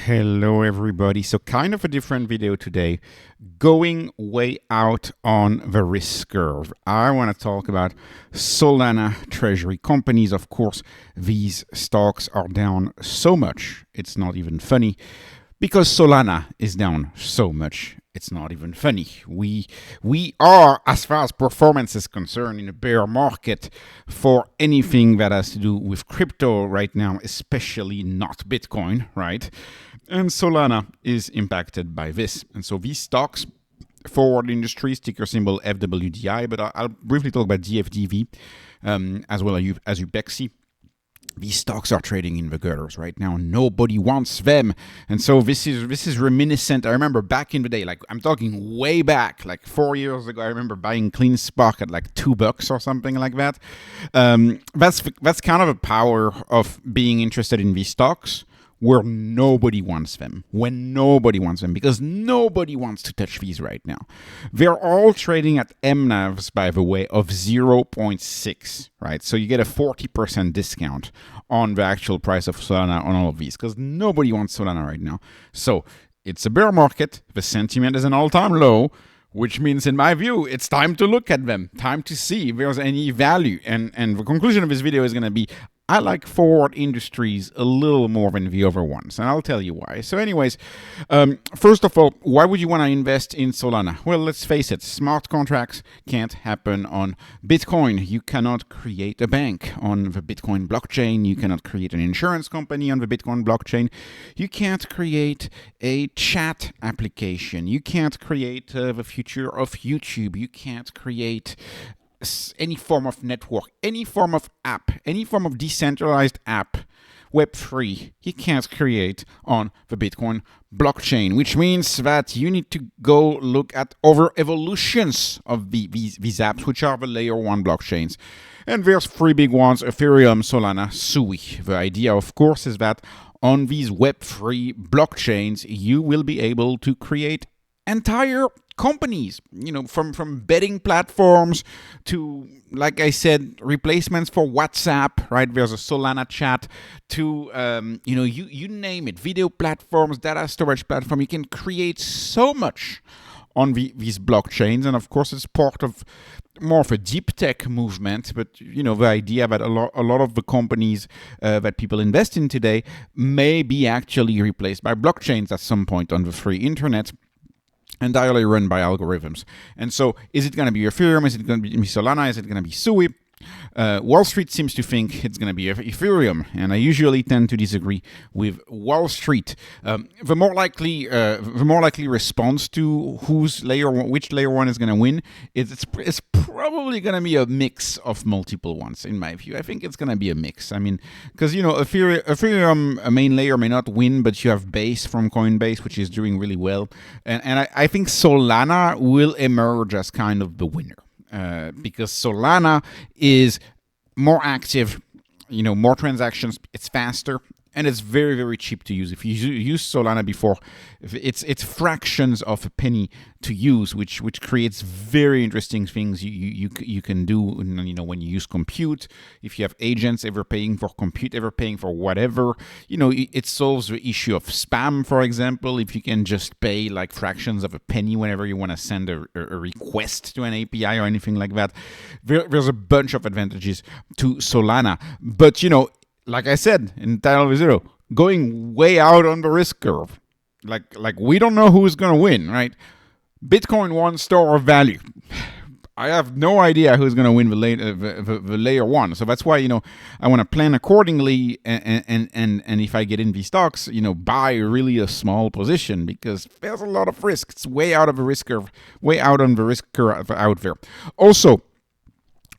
Hello everybody. So kind of a different video today, going way out on the risk curve. I want to talk about Solana Treasury companies. Of course, these stocks are down so much, it's not even funny, because Solana is down so much. It's not even funny. We are, as far as performance is concerned, in a bear market for anything that has to do with crypto right now, especially not Bitcoin, right? And Solana is impacted by this. And so these stocks, Foward Industries, ticker symbol FWDI, but I'll briefly talk about DFDV as well as Upexi. These stocks are trading in the gutters right now. Nobody wants them. And so this is reminiscent. I remember back in the day, like I'm talking way back, like 4 years ago, I remember buying Clean Spark at like $2 or something like that. That's kind of the power of being interested in these stocks where nobody wants them, when nobody wants them, because nobody wants to touch these right now. They're all trading at MNAVs, by the way, of 0.6, right? So you get a 40% discount on the actual price of Solana on all of these, because nobody wants Solana right now. So it's a bear market. The sentiment is an all-time low, which means, in my view, it's time to look at them, time to see if there's any value. And the conclusion of this video is going to be, I like Foward Industries a little more than the other ones, and I'll tell you why. So anyways, first of all, why would you want to invest in Solana? Well, let's face it, smart contracts can't happen on Bitcoin. You cannot create a bank on the Bitcoin blockchain. You cannot create an insurance company on the Bitcoin blockchain. You can't create a chat application. You can't create the future of YouTube. You can't create any form of network, any form of app, any form of decentralized app, Web3, you can't create on the Bitcoin blockchain, which means that you need to go look at other evolutions of these apps, which are the layer 1 blockchains. And there's 3 big ones: Ethereum, Solana, Sui. The idea, of course, is that on these Web3 blockchains, you will be able to create entire companies, from betting platforms to, like I said, replacements for WhatsApp, right? There's a Solana chat to, you name it, video platforms, data storage platform. You can create so much on these blockchains. And of course, it's part of more of a deep tech movement. But, the idea that a lot of the companies that people invest in today may be actually replaced by blockchains at some point on the free internet, entirely run by algorithms. And so, is it going to be Ethereum? Is it going to be Solana? Is it going to be Sui? Wall Street seems to think it's going to be Ethereum, and I usually tend to disagree with Wall Street. The more likely response to which layer 1 is going to win, it's probably going to be a mix of multiple ones, in my view. I think it's going to be a mix. I mean, because Ethereum, a main layer, may not win, but you have Base from Coinbase, which is doing really well, and I think Solana will emerge as kind of the winner. Because Solana is more active, more transactions, it's faster, and it's very, very cheap to use. If you use Solana before, it's fractions of a penny to use, which creates very interesting things you can do. When you use compute, if you have agents ever paying for compute, ever paying for whatever, it solves the issue of spam, for example. If you can just pay like fractions of a penny whenever you want to send a request to an API or anything like that, there's a bunch of advantages to Solana. But like I said in title of the video, going way out on the risk curve. Like we don't know who's going to win, right? Bitcoin one store of value. I have no idea who's going to win the layer 1. So that's why, I want to plan accordingly. And if I get in these stocks, buy really a small position, because there's a lot of risk. It's way out of the risk curve, way out on the risk curve out there. Also,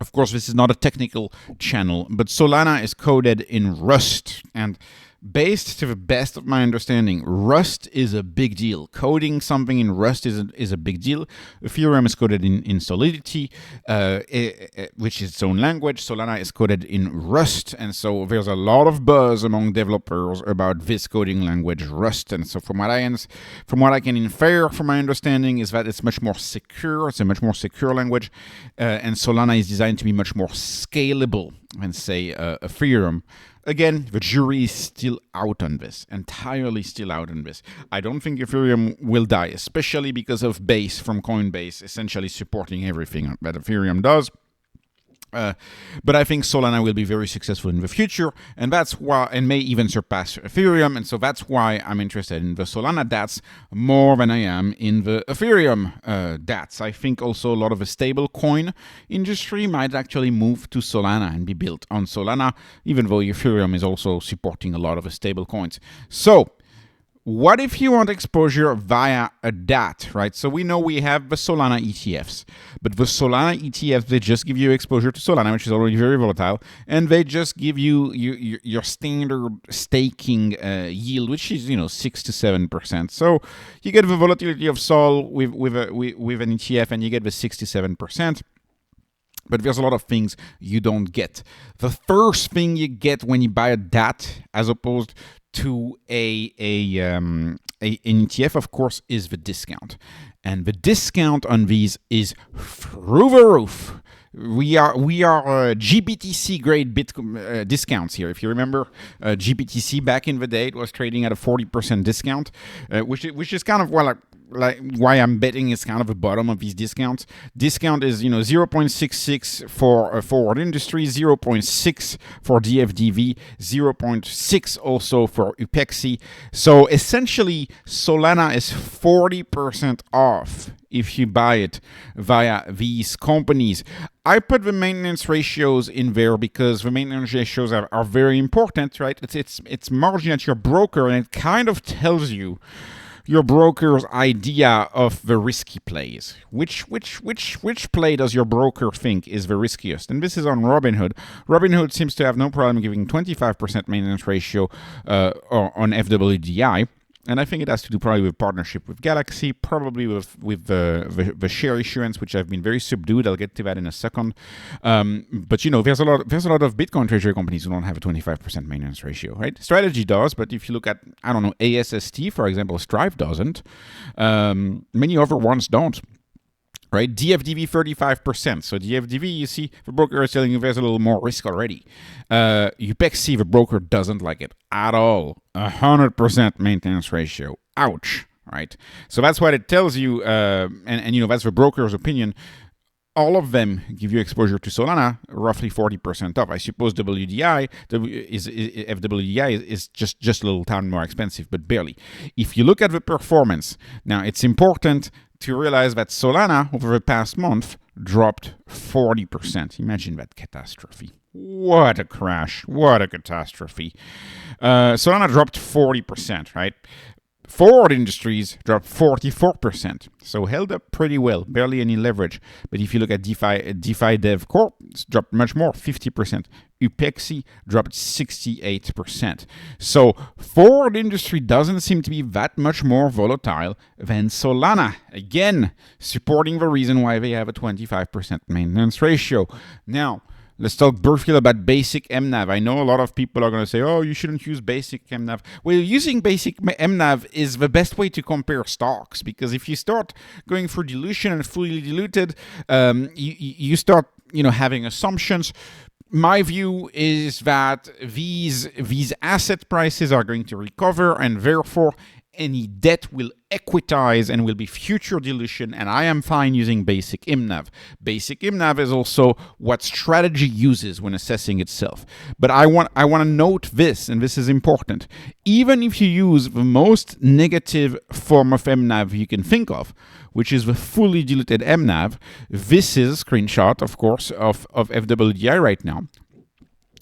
of course, this is not a technical channel, but Solana is coded in Rust, and based to the best of my understanding, Rust is a big deal. Coding something in Rust is a big deal. Ethereum is coded in Solidity, which is its own language. Solana is coded in Rust, and so there's a lot of buzz among developers about this coding language, Rust. And so from what I can infer from my understanding is that it's much more secure. It's a much more secure language, and Solana is designed to be much more scalable than, say, Ethereum. again, the jury is still out on this, entirely still out on this. I don't think Ethereum will die, especially because of Base from Coinbase essentially supporting everything that Ethereum does. But I think Solana will be very successful in the future, and that's why, and may even surpass Ethereum, and so that's why I'm interested in the Solana DATs more than I am in the Ethereum DATs. I think also a lot of the stable coin industry might actually move to Solana and be built on Solana, even though Ethereum is also supporting a lot of the stable coins. So what if you want exposure via a DAT, right? So we know we have the Solana ETFs, but the Solana ETFs, they just give you exposure to Solana, which is already very volatile, and they just give you your standard staking yield, which is 6 to 7%. So you get the volatility of Sol with an ETF, and you get the 6 to 7%. But there's a lot of things you don't get. The first thing you get when you buy a DAT, as opposed to an ETF, of course, is the discount. And the discount on these is through the roof. We are GBTC grade discounts here. If you remember, GBTC back in the day, it was trading at a 40% discount, which is kind of like why I'm betting is kind of the bottom of these discounts. Discount is 0.66 for Foward Industries, 0.6 for DFDV, 0.6 also for Upexi. So essentially, Solana is 40% off if you buy it via these companies. I put the maintenance ratios in there because the maintenance ratios are very important, right? It's margin at your broker, and it kind of tells you your broker's idea of the risky plays. Which play does your broker think is the riskiest? And this is on Robinhood. Robinhood seems to have no problem giving 25% maintenance ratio on FWDI. And I think it has to do probably with partnership with Galaxy, probably with the share issuance, which have been very subdued. I'll get to that in a second. But there's a lot of Bitcoin treasury companies who don't have a 25% maintenance ratio, right? Strategy does, but if you look at ASST, for example, Stripe doesn't. Many other ones don't. Right, DFDV 35%. So DFDV, you see, the broker is telling you there's a little more risk already. Upexi, the broker doesn't like it at all. 100% maintenance ratio. Ouch. Right. So that's what it tells you, and that's the broker's opinion. All of them give you exposure to Solana, roughly 40% off. I suppose FWDI is just a little ton more expensive, but barely. If you look at the performance, now it's important to realize that Solana over the past month dropped 40%. Imagine that catastrophe. What a crash. What a catastrophe. Solana dropped 40%, right? Foward Industries dropped 44%, so held up pretty well, barely any leverage. But if you look at Defi Dev Corp, it's dropped much more, 50%. Upexi dropped 68%. So Foward Industry doesn't seem to be that much more volatile than Solana. Again, supporting the reason why they have a 25% maintenance ratio. Now, let's talk briefly about basic MNAV. I know a lot of people are going to say, oh, you shouldn't use basic MNAV. Well, using basic MNAV is the best way to compare stocks, because if you start going for dilution and fully diluted, you start having assumptions. My view is that these asset prices are going to recover, and therefore any debt will equitize and will be future dilution, and I am fine using basic MNAV. Basic MNAV is also what strategy uses when assessing itself. But I want to note this, and this is important. Even if you use the most negative form of MNAV you can think of, which is the fully diluted MNAV, this is a screenshot, of course, of FWDI right now.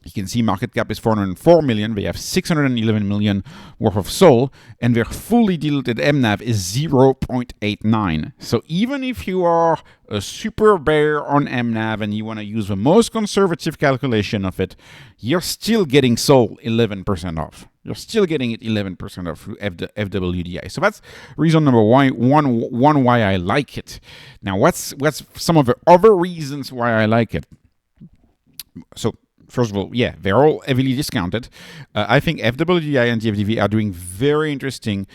You can see market cap is 404 million. They have 611 million worth of SOL, and their fully diluted MNAV is 0.89. So even if you are a super bear on MNAV and you want to use the most conservative calculation of it, you're still getting SOL 11% off. You're still getting it 11% off through FWDI. So that's reason number one why I like it. Now, what's some of the other reasons why I like it? So first of all, yeah, they're all heavily discounted. I think FWDI and DFDV are doing very interesting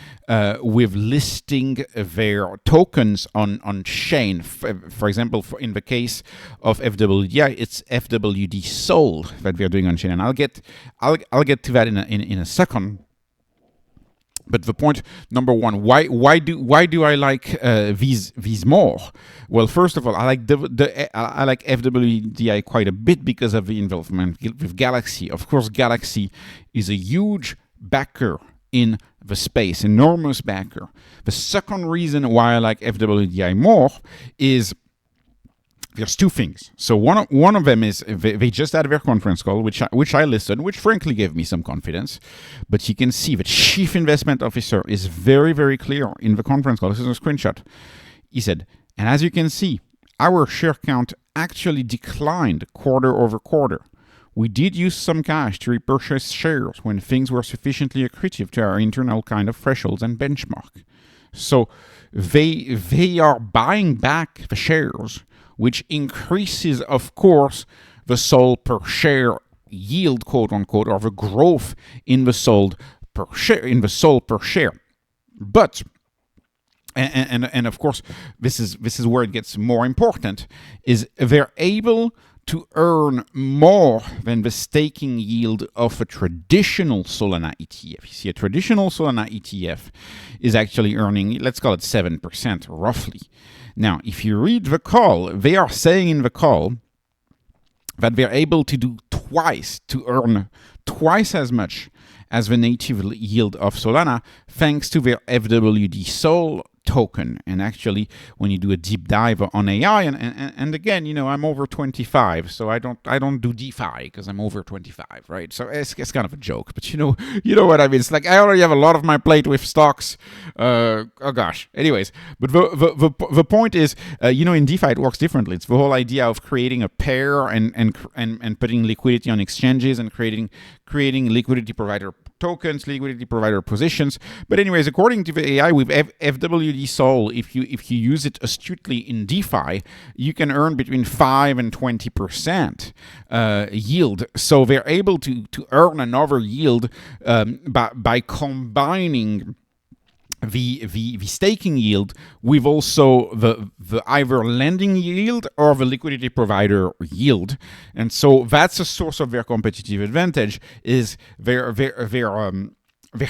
with listing their tokens on chain. For example, in the case of FWDI, it's FWD Sol that they're doing on chain, and I'll get to that in a second. But the point number one, why do I like these more? Well, first of all, I like I like FWDI quite a bit because of the involvement with Galaxy. Of course, Galaxy is a huge backer in the space, enormous backer. The second reason why I like FWDI more is there's two things. So one of them is they just had their conference call, which I listened, which frankly gave me some confidence. But you can see the chief investment officer is very, very clear in the conference call. This is a screenshot. He said, and as you can see, our share count actually declined quarter over quarter. We did use some cash to repurchase shares when things were sufficiently accretive to our internal kind of thresholds and benchmark. So they are buying back the shares, which increases, of course, the SOL per share yield, quote unquote, or the growth in the SOL per share. But and of course, this is where it gets more important, is they're able to earn more than the staking yield of a traditional Solana ETF. You see, a traditional Solana ETF is actually earning, let's call it 7% roughly. Now, if you read the call, they are saying in the call that they're able to earn twice as much as the native yield of Solana, thanks to their FWD Sol token. And actually, when you do a deep dive on AI, and again, I'm over 25, so I don't do DeFi because I'm over 25, right? So it's kind of a joke, but you know what I mean. It's like I already have a lot of my plate with stocks. Oh gosh. Anyways, but the point is, in DeFi it works differently. It's the whole idea of creating a pair and putting liquidity on exchanges and creating liquidity provider tokens, liquidity provider positions. But anyways, according to the AI with FWD Sol, if you use it astutely in DeFi, you can earn between 5 and 20% yield. So they're able to earn another yield by combining the staking yield with also the either lending yield or the liquidity provider yield. And so that's a source of their competitive advantage, is their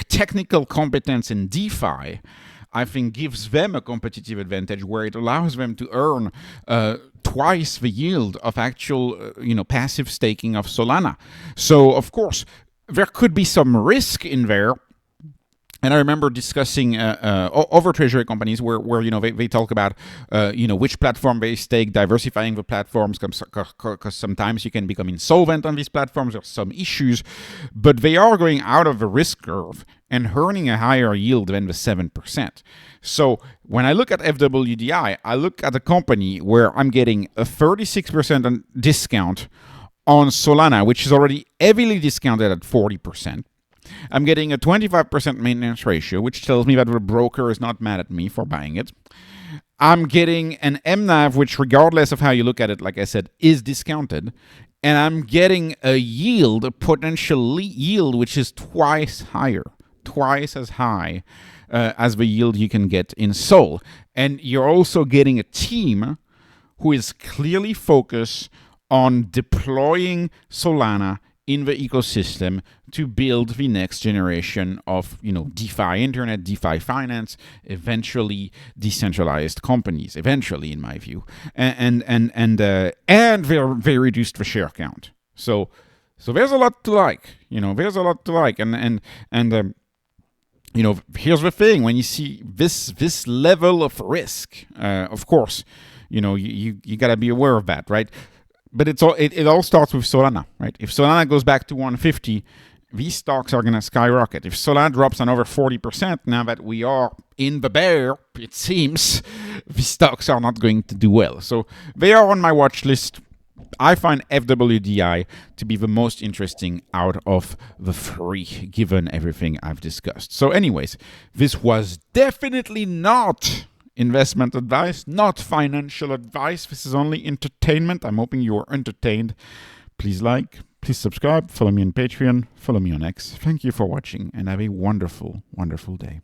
technical competence in DeFi, I think, gives them a competitive advantage where it allows them to earn twice the yield of actual passive staking of Solana. So of course there could be some risk in there. And I remember discussing over treasury companies where they talk about which platform they stake, diversifying the platforms, because sometimes you can become insolvent on these platforms. There's some issues, but they are going out of the risk curve and earning a higher yield than the 7%. So when I look at FWDI, I look at a company where I'm getting a 36% discount on Solana, which is already heavily discounted at 40%. I'm getting a 25% maintenance ratio, which tells me that the broker is not mad at me for buying it. I'm getting an MNAV, which, regardless of how you look at it, like I said, is discounted. And I'm getting a yield, a potential yield, which is twice as high as the yield you can get in SOL. And you're also getting a team who is clearly focused on deploying Solana in the ecosystem to build the next generation of DeFi internet, DeFi finance, eventually decentralized companies, eventually, in my view, and they reduced the share count. So there's a lot to like. There's a lot to like, and here's the thing: when you see this level of risk, of course, you gotta be aware of that, right? But it all starts with Solana, right? If Solana goes back to 150, these stocks are going to skyrocket. If Solana drops another 40%, now that we are in the bear, it seems, these stocks are not going to do well. So they are on my watch list. I find FWDI to be the most interesting out of the three, given everything I've discussed. So anyways, this was definitely not investment advice, not financial advice. This is only entertainment. I'm hoping you are entertained. Please like, Please subscribe, follow me on Patreon, follow me on X. Thank you for watching and have a wonderful, wonderful day.